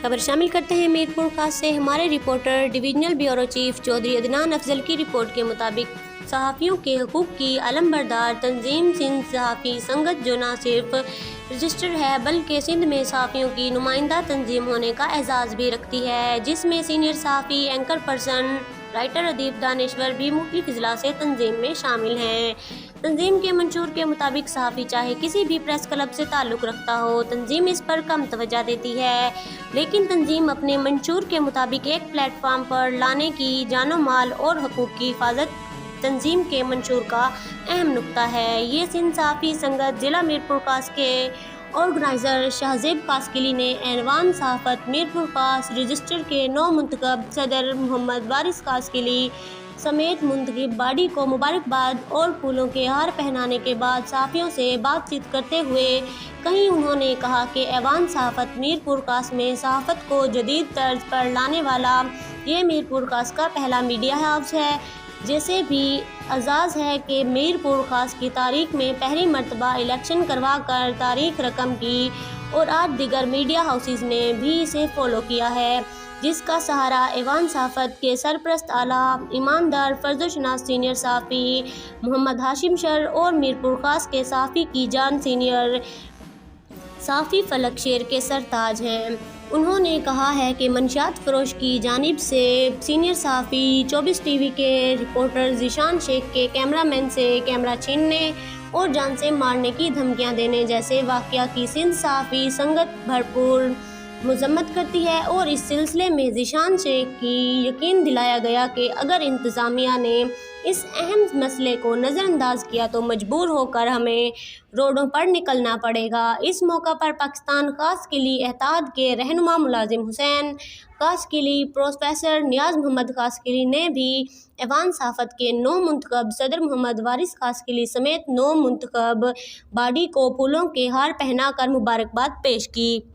खबर शामिल करते हैं मीरपुर खास से। हमारे reporter divisional bureau chief Chaudhry Adnan Afzal की रिपोर्ट के मुताबिक सहाफ़ियों के हकूक़ की अलमबरदार तंजीम सिंध सहाफ़ी संगत, जो न सिर्फ रजिस्टर्ड है बल्कि सिंध में सहाफ़ियों की नुमाइंदा तंजीम होने का एजाज़ भी रखती है, जिसमें सीनियर सहाफ़ी, एंकर पर्सन, राइटर, अदीब, दानिश्वर भी मुख्तलिफ अजला से तंजीम में शामिल हैं। तंजीम के मंशूर के मुताबिक सहाफ़ी चाहे किसी भी प्रेस क्लब से ताल्लुक़ रखता हो, तंजीम इस पर कम तवज्जो देती है, लेकिन तंजीम अपने मंशूर के मुताबिक एक प्लेटफार्म पर लाने की जानो माल और हकूक़ की हिफाजत तंजीम के मंशूर का अहम नुक्ता है। ये सिंध सहाफ़ी संगत ज़िला मीरपुर खास के ऑर्गेनाइज़र शाहज़ेब कासकिली ने ऐवान सहाफ़त मीरपुर खास रजिस्टर के नौ मुंतखब सदर मोहम्मद वारिस कासकिली समेत मुंतखब बॉडी को मुबारकबाद और फूलों के हार पहनाने के बाद सहाफ़ियों से बातचीत करते हुए कहीं उन्होंने कहा कि ऐवान सहाफ़त मीरपुर खास में सहाफ़त को जदीद तर्ज पर लाने वाला ये मीरपुर खास का पहला मीडिया हाउस है। जैसे भी एजाज़ है कि मीरपुर खास की तारीख में पहली मरतबा इलेक्शन करवा कर तारीख रकम की और 8 दीगर मीडिया हाउसेस ने भी इसे फॉलो किया है, जिसका सहारा ऐवान सहाफ़त के सरपरस्त आला ईमानदार फर्जोशनास सीनियर सहाफ़ी मोहम्मद हाशिम शर और मीरपुर खास के सहाफ़ी की जान सीनियर सहाफ़ी फलक शेर के सरताज हैं। उन्होंने कहा है कि मंशियात फरोश की जानिब से सीनियर सहाफ़ी 24 टीवी के रिपोर्टर ज़ीशान शेख के कैमरामैन से कैमरा छीनने और जान से मारने की धमकियां देने जैसे वाक़या की सिंध सहाफ़ी संगत भरपूर मज़म्मत करती है और इस सिलसिले में ज़ीशान शेख की यकीन दिलाया गया कि अगर इंतज़ामिया ने इस अहम मसले को नज़रअंदाज किया तो मजबूर होकर हमें रोडों पर निकलना पड़ेगा। इस मौका पर पाकिस्तान कासकिली एहताद के रहनुमा मुलाजिम हुसैन कासकिली, प्रोफेसर नियाज़ मोहम्मद कासकिली ने भी ऐवान सहाफ़त के 9 मुंतखब सदर मोहम्मद वारिस कासकिली समेत 9 मुंतखब बॉडी को फूलों के हार पहना कर मुबारकबाद पेश की।